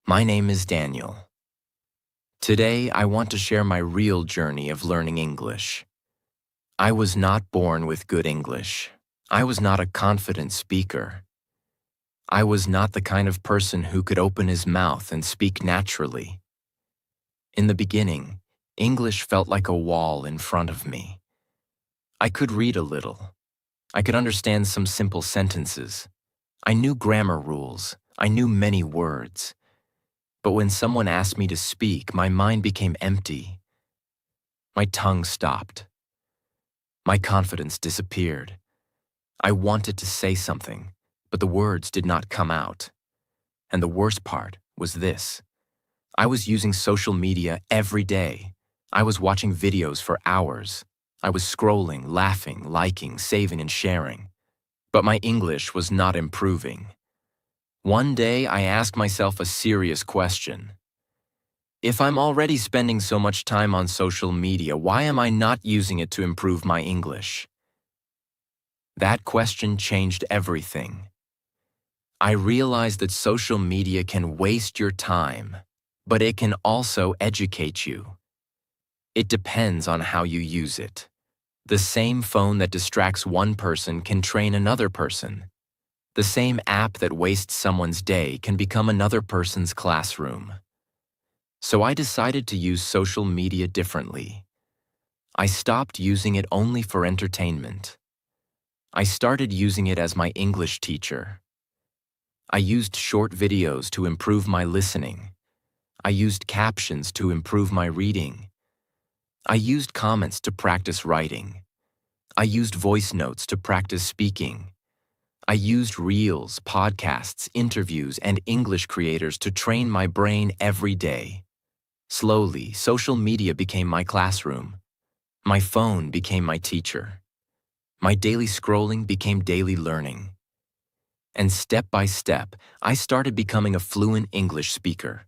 My name is Daniel. Today, I want to share my real journey of learning English. I was not born with good English. I was not a confident speaker. I was not the kind of person who could open his mouth and speak naturally. In the beginning, English felt like a wall in front of me. I could read a little. I could understand some simple sentences. I knew grammar rules. I knew many words. But when someone asked me to speak, my mind became empty. My tongue stopped. My confidence disappeared. I wanted to say something, but the words did not come out. And the worst part was this. I was using social media every day. I was watching videos for hours. I was scrolling, laughing, liking, saving, and sharing. But my English was not improving. One day, I asked myself a serious question. If I'm already spending so much time on social media, why am I not using it to improve my English? That question changed everything. I realized that social media can waste your time, but it can also educate you. It depends on how you use it. The same phone that distracts one person can train another person. The same app that wastes someone's day can become another person's classroom. So I decided to use social media differently. I stopped using it only for entertainment. I started using it as my English teacher. I used short videos to improve my listening. I used captions to improve my reading. I used comments to practice writing. I used voice notes to practice speaking. I used reels, podcasts, interviews, and English creators to train my brain every day. Slowly, social media became my classroom. My phone became my teacher. My daily scrolling became daily learning. And step by step, I started becoming a fluent English speaker.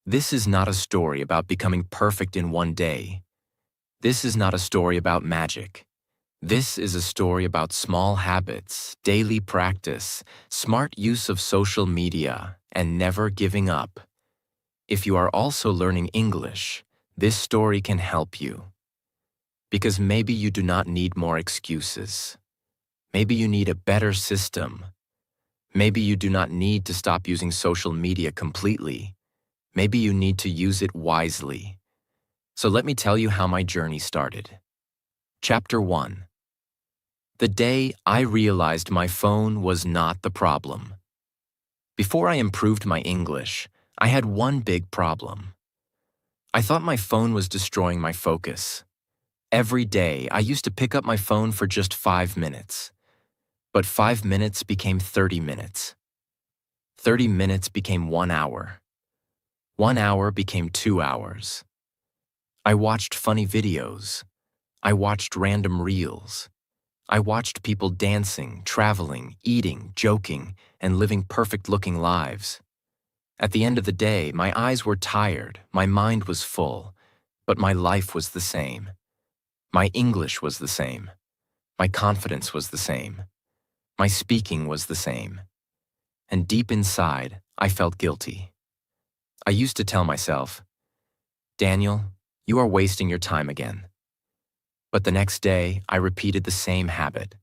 This is not a story about becoming perfect in one day. This is not a story about magic. This is a story about small habits, daily practice, smart use of social media, and never giving up. If you are also learning English, this story can help you. Because maybe you do not need more excuses. Maybe you need a better system. Maybe you do not need to stop using social media completely. Maybe you need to use it wisely. So let me tell you how my journey started. Chapter 1. The day I realized my phone was not the problem. Before I improved my English, I had one big problem. I thought my phone was destroying my focus. Every day, I used to pick up my phone for just 5 minutes. But 5 minutes became 30 minutes. 30 minutes became 1 hour. 1 hour became 2 hours. I watched funny videos. I watched random reels. I watched people dancing, traveling, eating, joking, and living perfect-looking lives. At the end of the day, my eyes were tired, my mind was full, but my life was the same. My English was the same. My confidence was the same. My speaking was the same. And deep inside, I felt guilty. I used to tell myself, "Daniel, you are wasting your time again." But the next day, I repeated the same habit.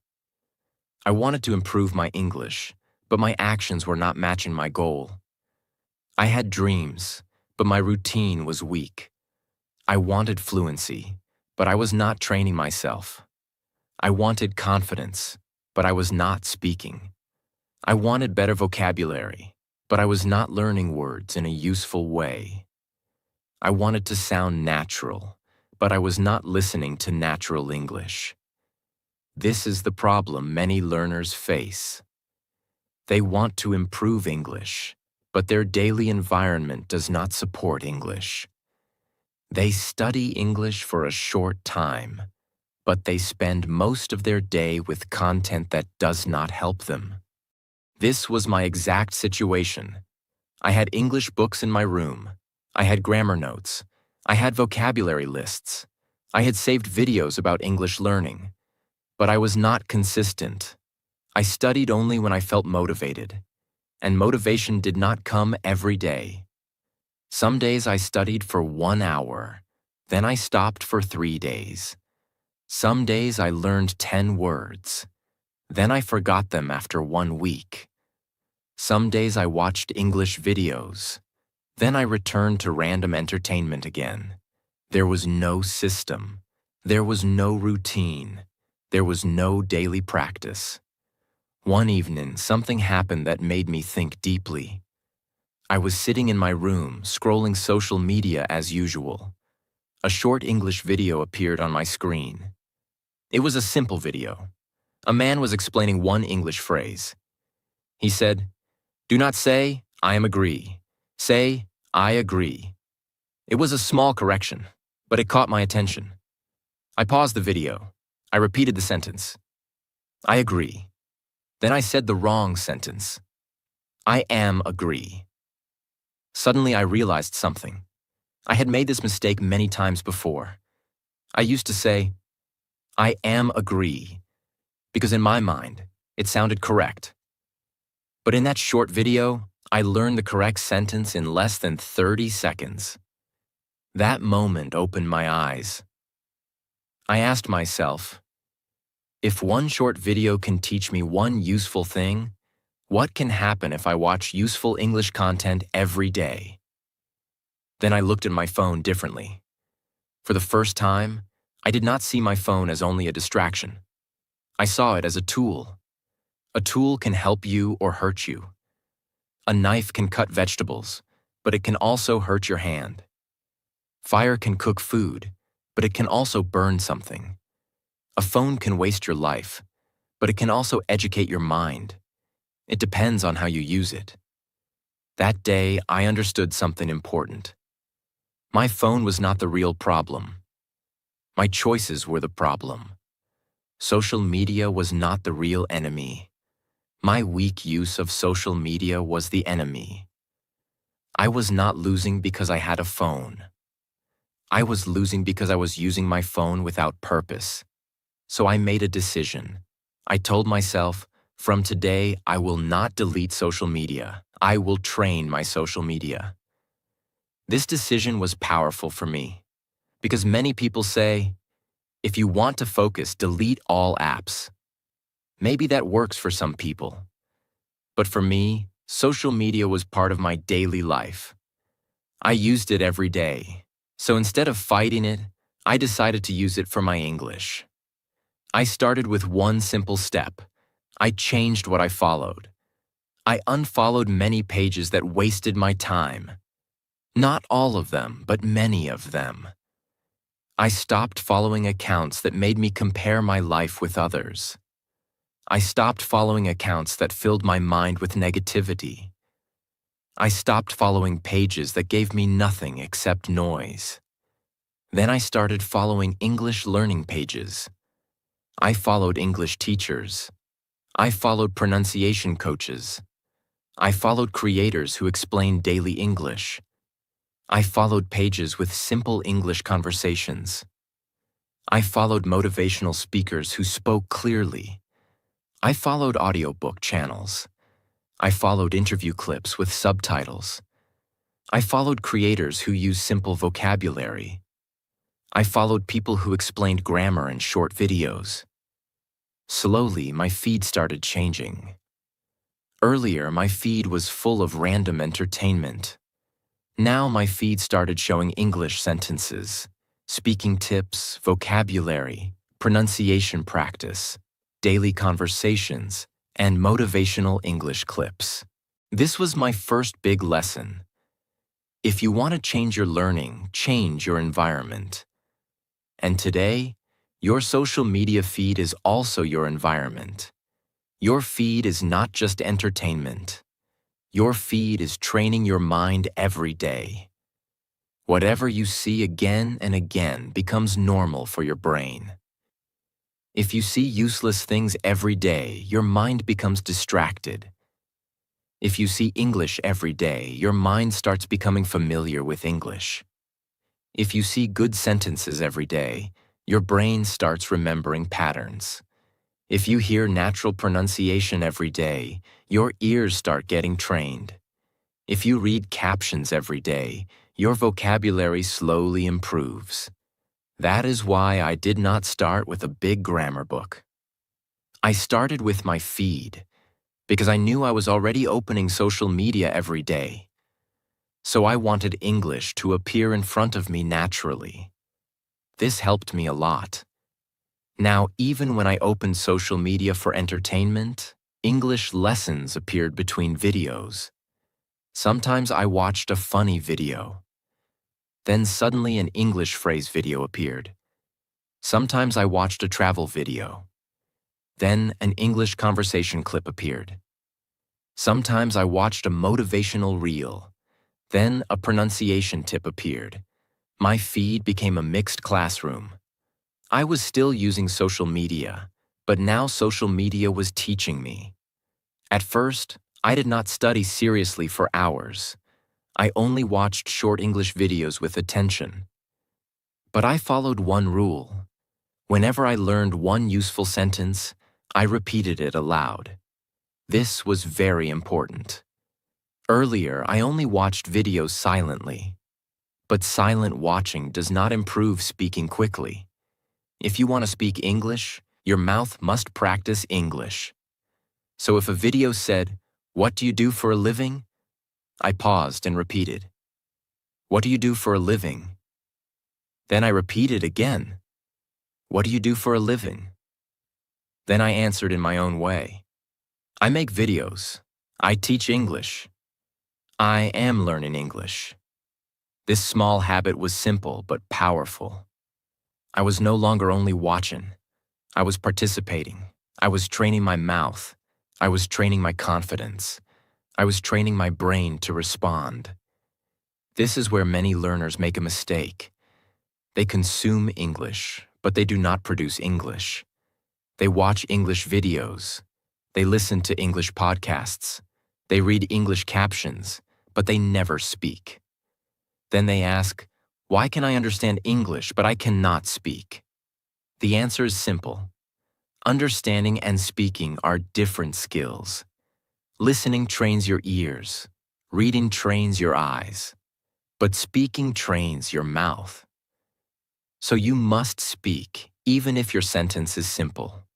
I wanted to improve my English, but my actions were not matching my goal. I had dreams, but my routine was weak. I wanted fluency, but I was not training myself. I wanted confidence, but I was not speaking. I wanted better vocabulary, but I was not learning words in a useful way. I wanted to sound natural, but I was not listening to natural English. This is the problem many learners face. They want to improve English, but their daily environment does not support English. They study English for a short time, but they spend most of their day with content that does not help them. This was my exact situation. I had English books in my room. I had grammar notes. I had vocabulary lists. I had saved videos about English learning. But I was not consistent. I studied only when I felt motivated. and motivation did not come every day. Some days I studied for 1 hour, then I stopped for 3 days. Some days I learned 10 words, then I forgot them after 1 week. Some days I watched English videos, then I returned to random entertainment again. There was no system. There was no routine. There was no daily practice. One evening, something happened that made me think deeply. I was sitting in my room, scrolling social media as usual. A short English video appeared on my screen. It was a simple video. A man was explaining one English phrase. He said, "Do not say, I am agree. Say, I agree." It was a small correction, but it caught my attention. I paused the video. I repeated the sentence. I agree. Then I said the wrong sentence. I am agree. Suddenly I realized something. I had made this mistake many times before. I used to say, I am agree, because in my mind, it sounded correct. But in that short video, I learned the correct sentence in less than 30 seconds. That moment opened my eyes. I asked myself, if one short video can teach me one useful thing, what can happen if I watch useful English content every day? Then I looked at my phone differently. For the first time, I did not see my phone as only a distraction. I saw it as a tool. A tool can help you or hurt you. A knife can cut vegetables, but it can also hurt your hand. Fire can cook food, but it can also burn something. A phone can waste your life, but it can also educate your mind. It depends on how you use it. That day, I understood something important. My phone was not the real problem. My choices were the problem. Social media was not the real enemy. My weak use of social media was the enemy. I was not losing because I had a phone. I was losing because I was using my phone without purpose. So I made a decision. I told myself, from today, I will not delete social media. I will train my social media. This decision was powerful for me, because many people say, if you want to focus, delete all apps. Maybe that works for some people. But for me, social media was part of my daily life. I used it every day. So instead of fighting it, I decided to use it for my English. I started with one simple step. I changed what I followed. I unfollowed many pages that wasted my time. Not all of them, but many of them. I stopped following accounts that made me compare my life with others. I stopped following accounts that filled my mind with negativity. I stopped following pages that gave me nothing except noise. Then I started following English learning pages. I followed English teachers. I followed pronunciation coaches. I followed creators who explained daily English. I followed pages with simple English conversations. I followed motivational speakers who spoke clearly. I followed audiobook channels. I followed interview clips with subtitles. I followed creators who use simple vocabulary. I followed people who explained grammar in short videos. Slowly, my feed started changing. Earlier, my feed was full of random entertainment. Now my feed started showing English sentences, speaking tips, vocabulary, pronunciation practice, daily conversations, and motivational English clips. This was my first big lesson. If you want to change your learning, change your environment. And today, your social media feed is also your environment. Your feed is not just entertainment. Your feed is training your mind every day. Whatever you see again and again becomes normal for your brain. If you see useless things every day, your mind becomes distracted. If you see English every day, your mind starts becoming familiar with English. If you see good sentences every day, your brain starts remembering patterns. If you hear natural pronunciation every day, your ears start getting trained. If you read captions every day, your vocabulary slowly improves. That is why I did not start with a big grammar book. I started with my feed, because I knew I was already opening social media every day. So I wanted English to appear in front of me naturally. This helped me a lot. Now, even when I opened social media for entertainment, English lessons appeared between videos. Sometimes I watched a funny video. Then suddenly an English phrase video appeared. Sometimes I watched a travel video. Then an English conversation clip appeared. Sometimes I watched a motivational reel. Then a pronunciation tip appeared. My feed became a mixed classroom. I was still using social media, but now social media was teaching me. At first, I did not study seriously for hours. I only watched short English videos with attention. But I followed one rule. Whenever I learned one useful sentence, I repeated it aloud. This was very important. Earlier, I only watched videos silently. But silent watching does not improve speaking quickly. If you want to speak English, your mouth must practice English. So if a video said, "What do you do for a living?" I paused and repeated, "What do you do for a living?" Then I repeated again, "What do you do for a living?" Then I answered in my own way. I make videos. I teach English. I am learning English. This small habit was simple but powerful. I was no longer only watching. I was participating. I was training my mouth. I was training my confidence. I was training my brain to respond. This is where many learners make a mistake. They consume English, but they do not produce English. They watch English videos. They listen to English podcasts. They read English captions, but they never speak. Then they ask, "Why can I understand English, but I cannot speak?" The answer is simple. Understanding and speaking are different skills. Listening trains your ears. Reading trains your eyes. But speaking trains your mouth. So you must speak, even if your sentence is simple.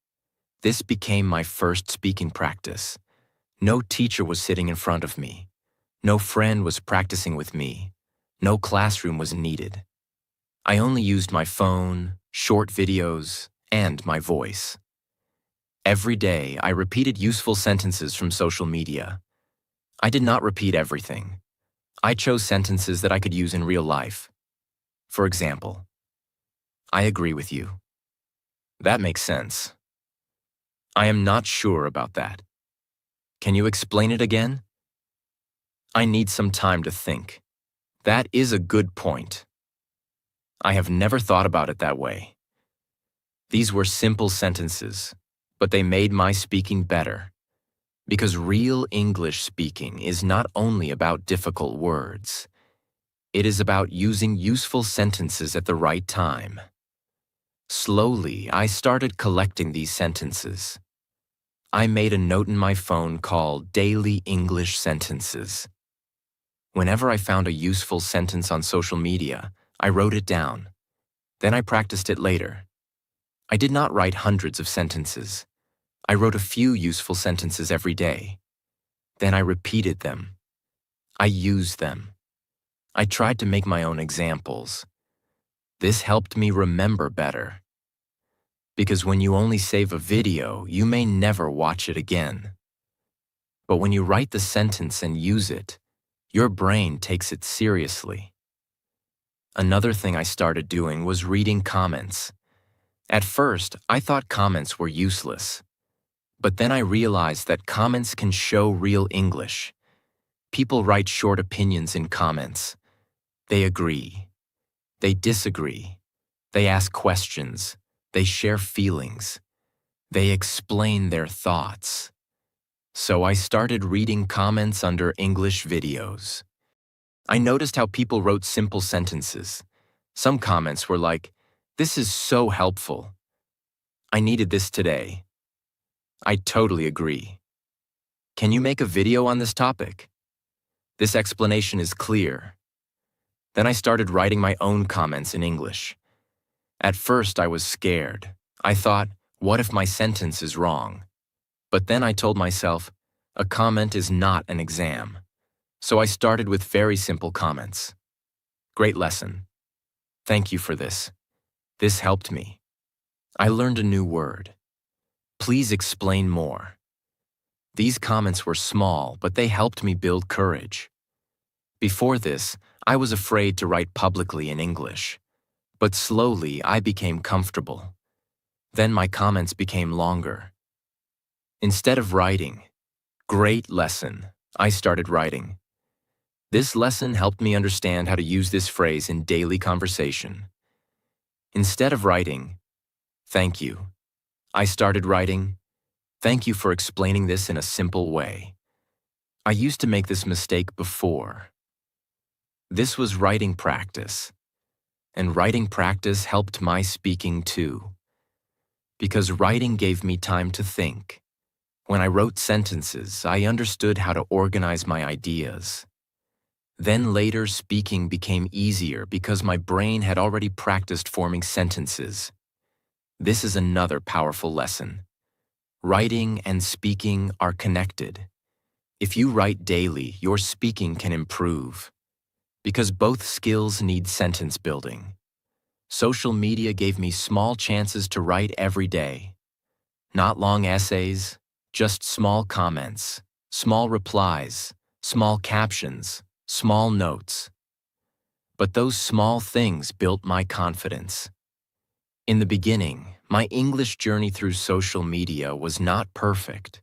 This became my first speaking practice. No teacher was sitting in front of me. No friend was practicing with me. No classroom was needed. I only used my phone, short videos, and my voice. Every day, I repeated useful sentences from social media. I did not repeat everything. I chose sentences that I could use in real life. For example, "I agree with you." That makes sense. "I am not sure about that." "Can you explain it again?" "I need some time to think." That is a good point. "I have never thought about it that way." These were simple sentences, but they made my speaking better. Because real English speaking is not only about difficult words. It is about using useful sentences at the right time. Slowly, I started collecting these sentences. I made a note in my phone called Daily English Sentences. Whenever I found a useful sentence on social media, I wrote it down. Then I practiced it later. I did not write hundreds of sentences. I wrote a few useful sentences every day. Then I repeated them. I used them. I tried to make my own examples. This helped me remember better. Because when you only save a video, you may never watch it again. But when you write the sentence and use it, your brain takes it seriously. Another thing I started doing was reading comments. At first, I thought comments were useless. But then I realized that comments can show real English. People write short opinions in comments. They agree. They disagree. They ask questions. They share feelings. They explain their thoughts. So I started reading comments under English videos. I noticed how people wrote simple sentences. Some comments were like, "This is so helpful." "I needed this today." I totally agree. Can you make a video on this topic? This explanation is clear. Then I started writing my own comments in English. At first, I was scared. I thought, what if my sentence is wrong? But then I told myself, a comment is not an exam. So I started with very simple comments. Great lesson. Thank you for this. This helped me. I learned a new word. Please explain more. These comments were small, but they helped me build courage. Before this, I was afraid to write publicly in English. But slowly, I became comfortable. Then my comments became longer. Instead of writing, "Great lesson," I started writing. This lesson helped me understand how to use this phrase in daily conversation. Instead of writing, "Thank you," I started writing, "Thank you for explaining this in a simple way." I used to make this mistake before. This was writing practice. And writing practice helped my speaking too. Because writing gave me time to think. When I wrote sentences, I understood how to organize my ideas. Then later, speaking became easier because my brain had already practiced forming sentences. This is another powerful lesson. Writing and speaking are connected. If you write daily, your speaking can improve. Because both skills need sentence building. Social media gave me small chances to write every day. Not long essays, just small comments, small replies, small captions, small notes. But those small things built my confidence. In the beginning, my English journey through social media was not perfect.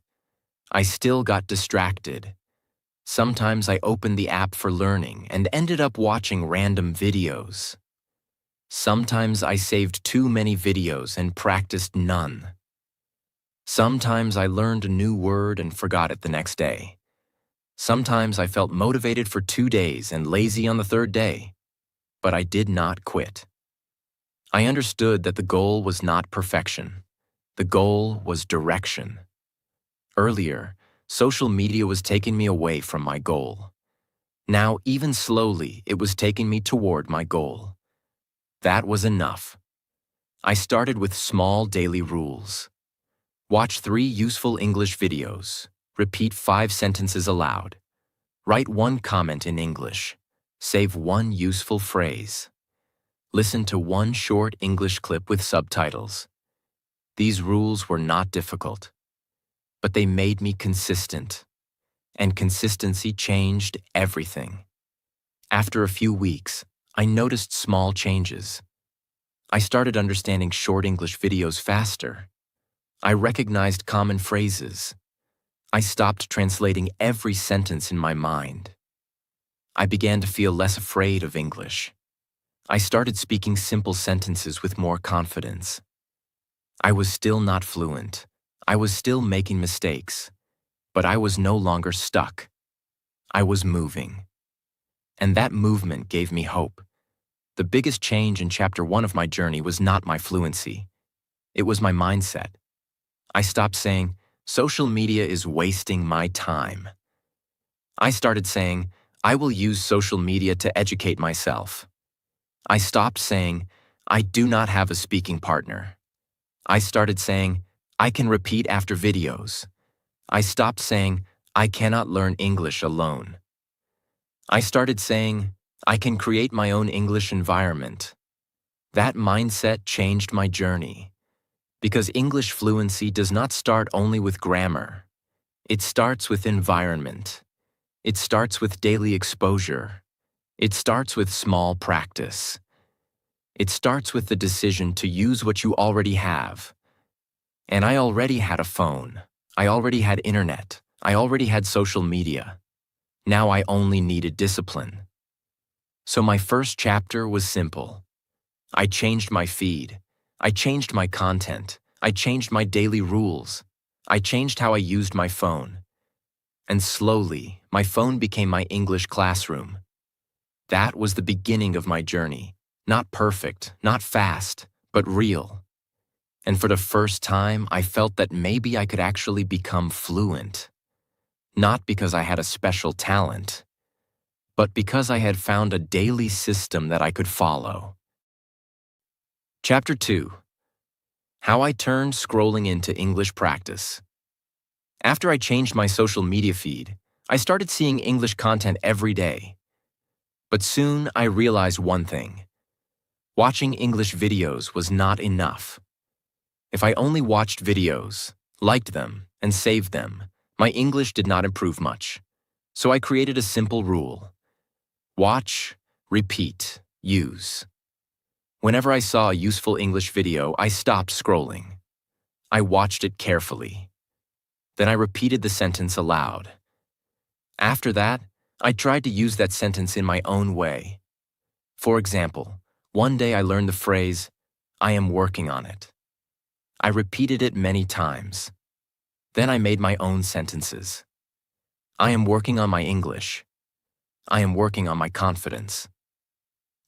I still got distracted. Sometimes I opened the app for learning and ended up watching random videos. Sometimes I saved too many videos and practiced none. Sometimes I learned a new word and forgot it the next day. Sometimes I felt motivated for 2 days and lazy on the 3rd day. But I did not quit. I understood that the goal was not perfection. The goal was direction. Earlier, social media was taking me away from my goal. Now, even slowly, it was taking me toward my goal. That was enough. I started with small daily rules. Watch 3 useful English videos. Repeat 5 sentences aloud. Write 1 comment in English. Save 1 useful phrase. Listen to 1 short English clip with subtitles. These rules were not difficult, but they made me consistent. And consistency changed everything. After a few weeks, I noticed small changes. I started understanding short English videos faster. I recognized common phrases. I stopped translating every sentence in my mind. I began to feel less afraid of English. I started speaking simple sentences with more confidence. I was still not fluent. I was still making mistakes. But I was no longer stuck. I was moving. And that movement gave me hope. The biggest change in Chapter 1 of my journey was not my fluency. It was my mindset. I stopped saying, social media is wasting my time. I started saying, I will use social media to educate myself. I stopped saying, I do not have a speaking partner. I started saying, I can repeat after videos. I stopped saying, I cannot learn English alone. I started saying, I can create my own English environment. That mindset changed my journey. Because English fluency does not start only with grammar. It starts with environment. It starts with daily exposure. It starts with small practice. It starts with the decision to use what you already have. And I already had a phone. I already had internet. I already had social media. Now I only needed discipline. So my first chapter was simple. I changed my feed. I changed my content. I changed my daily rules. I changed how I used my phone. And slowly, my phone became my English classroom. That was the beginning of my journey. Not perfect, not fast, but real. And for the first time, I felt that maybe I could actually become fluent. Not because I had a special talent, but because I had found a daily system that I could follow. Chapter 2. How I Turned Scrolling into English Practice. After I changed my social media feed, I started seeing English content every day. But soon I realized one thing. Watching English videos was not enough. If I only watched videos, liked them, and saved them, my English did not improve much. So I created a simple rule. Watch, repeat, use. Whenever I saw a useful English video, I stopped scrolling. I watched it carefully. Then I repeated the sentence aloud. After that, I tried to use that sentence in my own way. For example, one day I learned the phrase, "I am working on it." I repeated it many times. Then I made my own sentences. I am working on my English. I am working on my confidence.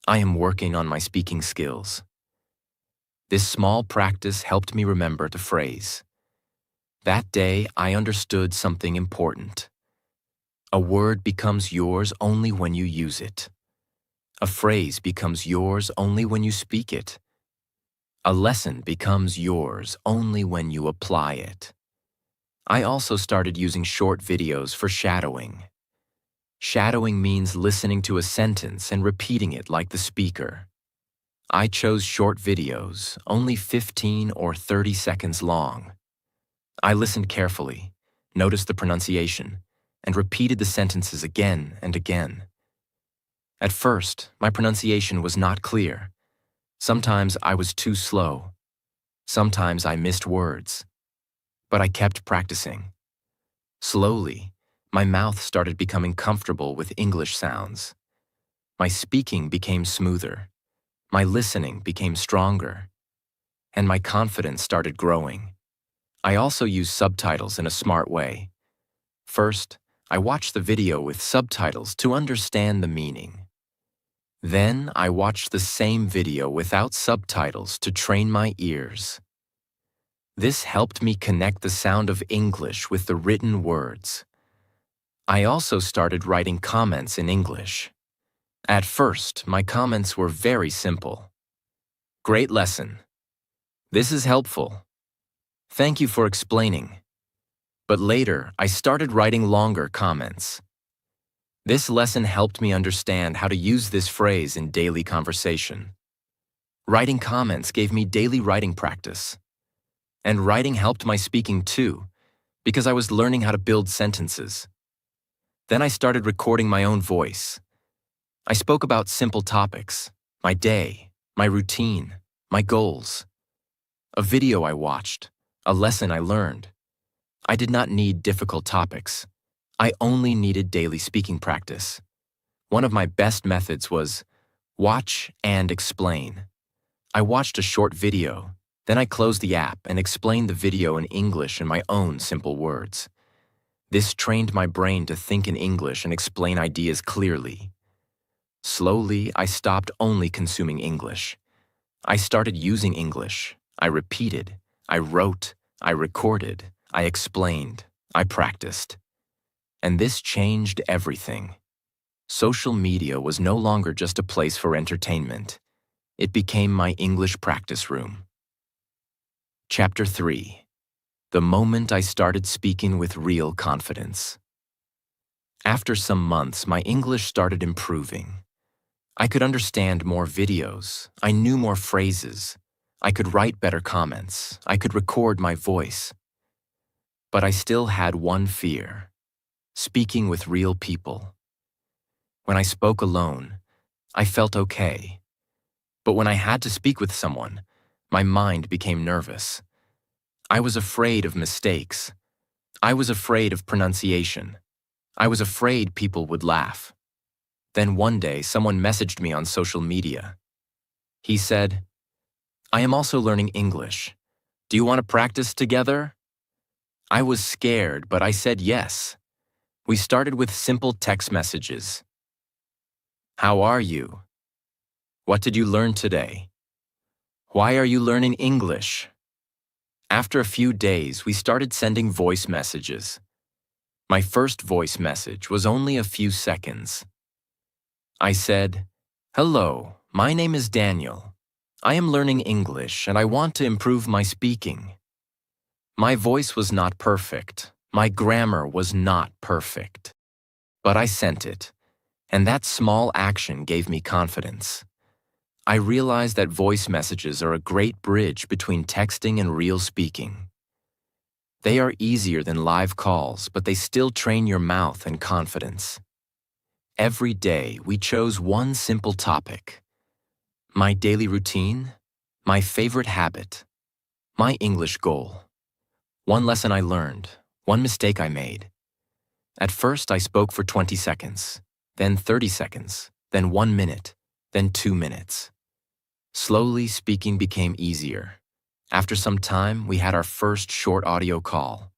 I am working on my speaking skills. This small practice helped me remember the phrase. That day, I understood something important. A word becomes yours only when you use it. A phrase becomes yours only when you speak it. A lesson becomes yours only when you apply it. I also started using short videos for shadowing. Shadowing means listening to a sentence and repeating it like the speaker. I chose short videos, only 15 or 30 seconds long. I listened carefully, noticed the pronunciation, and repeated the sentences again and again. At first, my pronunciation was not clear. Sometimes I was too slow. Sometimes I missed words. But I kept practicing. Slowly, my mouth started becoming comfortable with English sounds. My speaking became smoother. My listening became stronger. And my confidence started growing. I also used subtitles in a smart way. First, I watched the video with subtitles to understand the meaning. Then, I watched the same video without subtitles to train my ears. This helped me connect the sound of English with the written words. I also started writing comments in English. At first, my comments were very simple. Great lesson. This is helpful. Thank you for explaining. But later, I started writing longer comments. This lesson helped me understand how to use this phrase in daily conversation. Writing comments gave me daily writing practice. And writing helped my speaking too, because I was learning how to build sentences. Then I started recording my own voice. I spoke about simple topics, my day, my routine, my goals. A video I watched, a lesson I learned. I did not need difficult topics. I only needed daily speaking practice. One of my best methods was watch and explain. I watched a short video, then I closed the app and explained the video in English in my own simple words. This trained my brain to think in English and explain ideas clearly. Slowly, I stopped only consuming English. I started using English. I repeated. I wrote. I recorded. I explained. I practiced. And this changed everything. Social media was no longer just a place for entertainment. It became my English practice room. Chapter 3. The moment I started speaking with real confidence. After some months, my English started improving. I could understand more videos. I knew more phrases. I could write better comments. I could record my voice. But I still had one fear: speaking with real people. When I spoke alone, I felt okay. But when I had to speak with someone, my mind became nervous. I was afraid of mistakes. I was afraid of pronunciation. I was afraid people would laugh. Then one day, someone messaged me on social media. He said, "I am also learning English. Do you want to practice together?" I was scared, but I said yes. We started with simple text messages. How are you? What did you learn today? Why are you learning English? After a few days, we started sending voice messages. My first voice message was only a few seconds. I said, "Hello, my name is Daniel. I am learning English and I want to improve my speaking." My voice was not perfect. My grammar was not perfect. But I sent it, and that small action gave me confidence. I realized that voice messages are a great bridge between texting and real speaking. They are easier than live calls, but they still train your mouth and confidence. Every day, we chose one simple topic: my daily routine, my favorite habit, my English goal. One lesson I learned, one mistake I made. At first, I spoke for 20 seconds, then 30 seconds, then 1 minute, then 2 minutes. Slowly, speaking became easier. After some time, we had our first short audio call.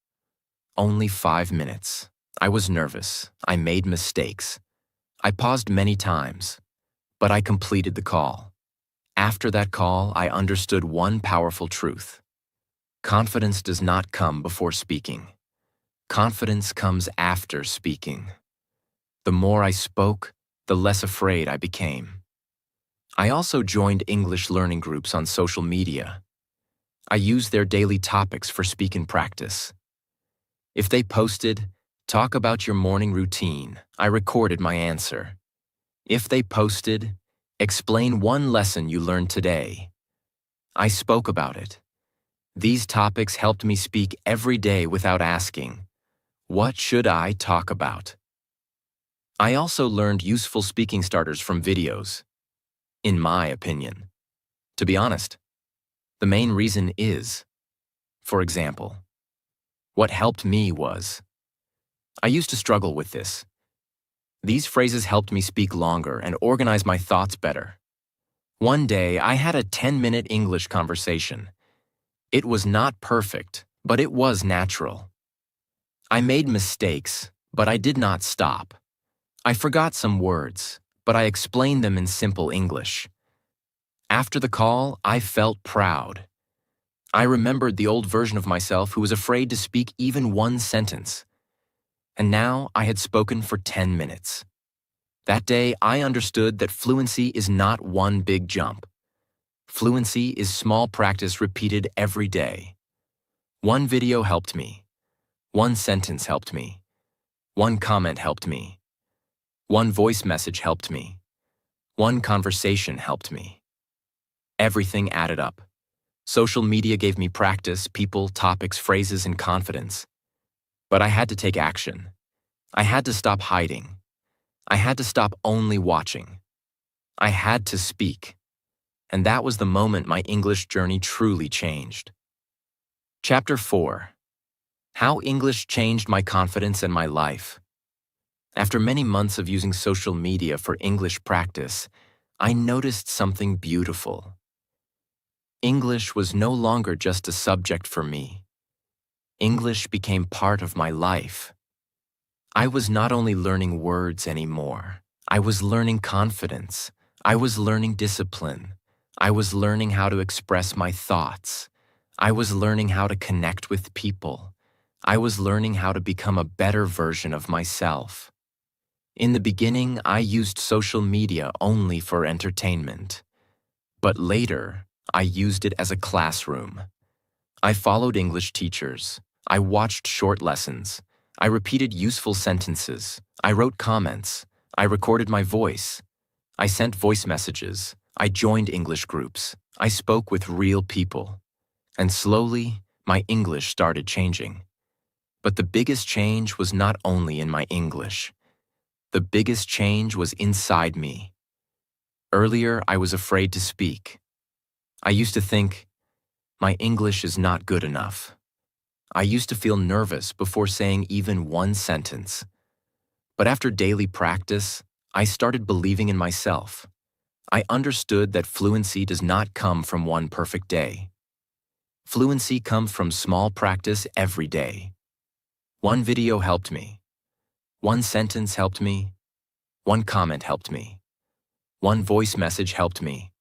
Only 5 minutes. I was nervous. I made mistakes. I paused many times, but I completed the call. After that call, I understood one powerful truth. Confidence does not come before speaking. Confidence comes after speaking. The more I spoke, the less afraid I became. I also joined English learning groups on social media. I used their daily topics for speaking practice. If they posted, "Talk about your morning routine," I recorded my answer. If they posted, "Explain one lesson you learned today," I spoke about it. These topics helped me speak every day without asking, "What should I talk about?" I also learned useful speaking starters from videos. In my opinion. To be honest, the main reason is, for example, what helped me was, I used to struggle with this. These phrases helped me speak longer and organize my thoughts better. One day, I had a 10-minute English conversation. It was not perfect, but it was natural. I made mistakes, but I did not stop. I forgot some words, but I explained them in simple English. After the call, I felt proud. I remembered the old version of myself who was afraid to speak even one sentence. And now I had spoken for 10 minutes. That day, I understood that fluency is not one big jump. Fluency is small practice repeated every day. One video helped me. One sentence helped me. One comment helped me. One voice message helped me. One conversation helped me. Everything added up. Social media gave me practice, people, topics, phrases, and confidence. But I had to take action. I had to stop hiding. I had to stop only watching. I had to speak. And that was the moment my English journey truly changed. Chapter 4. How English changed my confidence and my life. After many months of using social media for English practice, I noticed something beautiful. English was no longer just a subject for me. English became part of my life. I was not only learning words anymore. I was learning confidence. I was learning discipline. I was learning how to express my thoughts. I was learning how to connect with people. I was learning how to become a better version of myself. In the beginning, I used social media only for entertainment. But later, I used it as a classroom. I followed English teachers. I watched short lessons. I repeated useful sentences. I wrote comments. I recorded my voice. I sent voice messages. I joined English groups. I spoke with real people. And slowly, my English started changing. But the biggest change was not only in my English. The biggest change was inside me. Earlier, I was afraid to speak. I used to think, my English is not good enough. I used to feel nervous before saying even one sentence. But after daily practice, I started believing in myself. I understood that fluency does not come from one perfect day. Fluency comes from small practice every day. One video helped me. One sentence helped me. One comment helped me. One voice message helped me.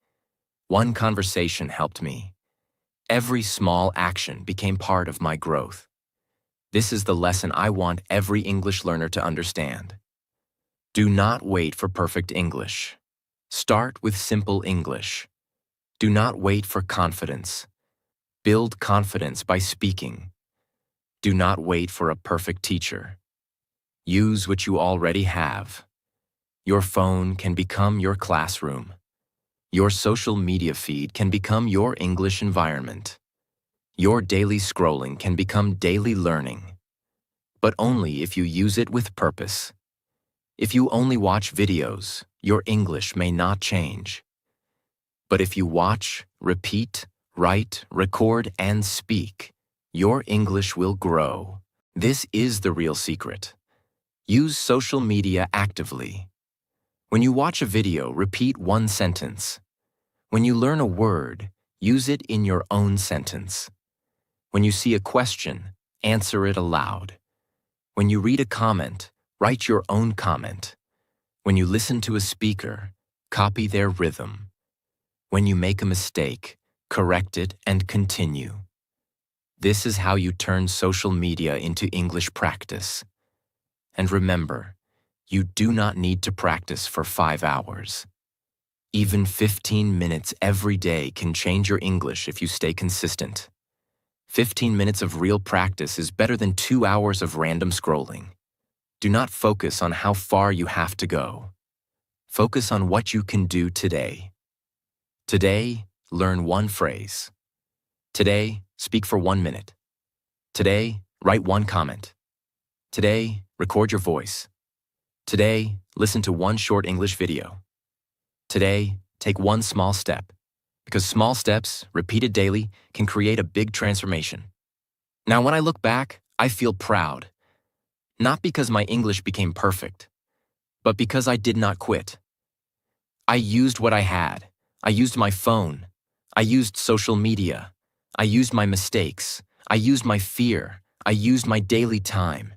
One conversation helped me. Every small action became part of my growth. This is the lesson I want every English learner to understand. Do not wait for perfect English. Start with simple English. Do not wait for confidence. Build confidence by speaking. Do not wait for a perfect teacher. Use what you already have. Your phone can become your classroom. Your social media feed can become your English environment. Your daily scrolling can become daily learning. But only if you use it with purpose. If you only watch videos, your English may not change. But if you watch, repeat, write, record, and speak, your English will grow. This is the real secret. Use social media actively. When you watch a video, repeat one sentence. When you learn a word, use it in your own sentence. When you see a question, answer it aloud. When you read a comment, write your own comment. When you listen to a speaker, copy their rhythm. When you make a mistake, correct it and continue. This is how you turn social media into English practice. And remember, you do not need to practice for 5 hours. Even 15 minutes every day can change your English if you stay consistent. 15 minutes of real practice is better than 2 hours of random scrolling. Do not focus on how far you have to go. Focus on what you can do today. Today, learn one phrase. Today, speak for 1 minute. Today, write one comment. Today, record your voice. Today, listen to one short English video. Today, take one small step, because small steps, repeated daily, can create a big transformation. Now, when I look back, I feel proud. Not because my English became perfect, but because I did not quit. I used what I had. I used my phone. I used social media. I used my mistakes. I used my fear. I used my daily time.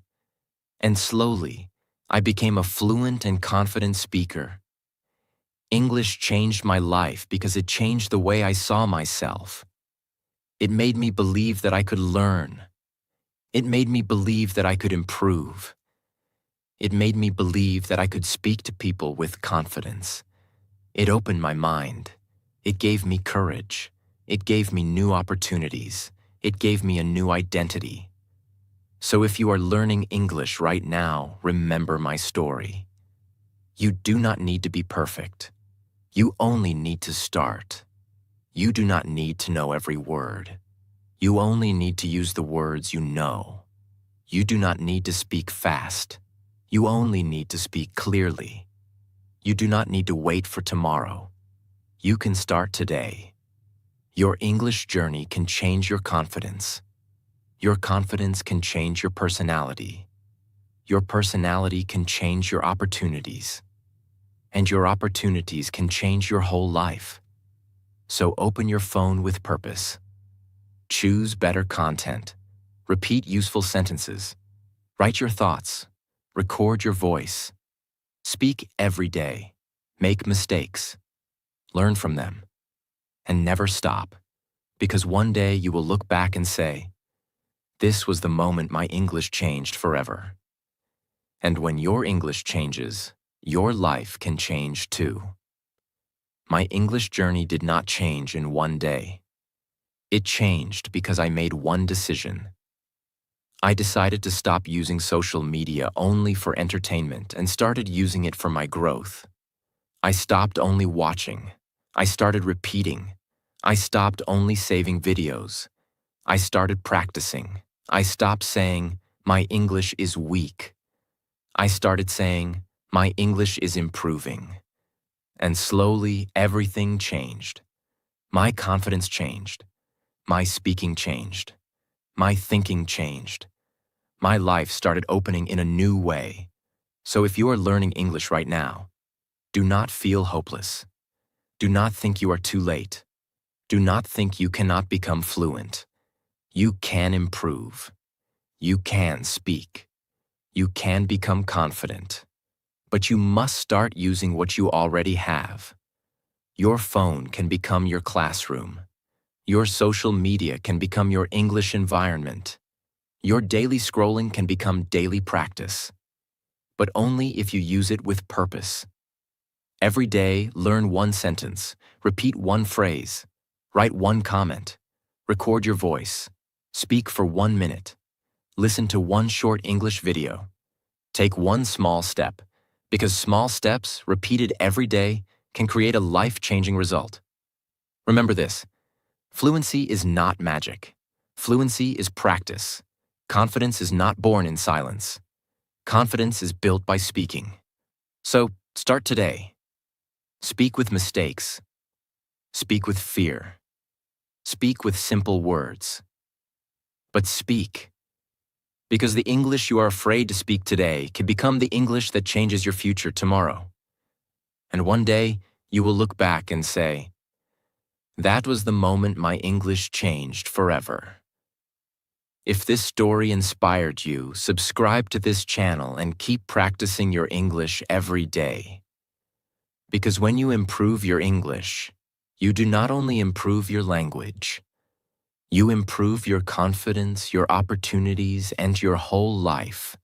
And slowly, I became a fluent and confident speaker. English changed my life because it changed the way I saw myself. It made me believe that I could learn. It made me believe that I could improve. It made me believe that I could speak to people with confidence. It opened my mind. It gave me courage. It gave me new opportunities. It gave me a new identity. So if you are learning English right now, remember my story. You do not need to be perfect. You only need to start. You do not need to know every word. You only need to use the words you know. You do not need to speak fast. You only need to speak clearly. You do not need to wait for tomorrow. You can start today. Your English journey can change your confidence. Your confidence can change your personality. Your personality can change your opportunities. And your opportunities can change your whole life. So open your phone with purpose. Choose better content. Repeat useful sentences. Write your thoughts. Record your voice. Speak every day. Make mistakes. Learn from them. And never stop, because one day you will look back and say, "This was the moment my English changed forever." And when your English changes, your life can change too. My English journey did not change in one day. It changed because I made one decision. I decided to stop using social media only for entertainment and started using it for my growth. I stopped only watching. I started repeating. I stopped only saving videos. I started practicing. I stopped saying, "My English is weak." I started saying, "My English is improving." And slowly, everything changed. My confidence changed. My speaking changed. My thinking changed. My life started opening in a new way. So if you are learning English right now, do not feel hopeless. Do not think you are too late. Do not think you cannot become fluent. You can improve. You can speak. You can become confident. But you must start using what you already have. Your phone can become your classroom. Your social media can become your English environment. Your daily scrolling can become daily practice, but only if you use it with purpose. Every day, learn one sentence, repeat one phrase, write one comment, record your voice, speak for 1 minute, listen to one short English video. Take one small step, because small steps, repeated every day, can create a life-changing result. Remember this: fluency is not magic. Fluency is practice. Confidence is not born in silence. Confidence is built by speaking. So, start today. Speak with mistakes. Speak with fear. Speak with simple words. But speak. Because the English you are afraid to speak today can become the English that changes your future tomorrow. And one day, you will look back and say, "That was the moment my English changed forever." If this story inspired you, subscribe to this channel and keep practicing your English every day. Because when you improve your English, you do not only improve your language, you improve your confidence, your opportunities, and your whole life.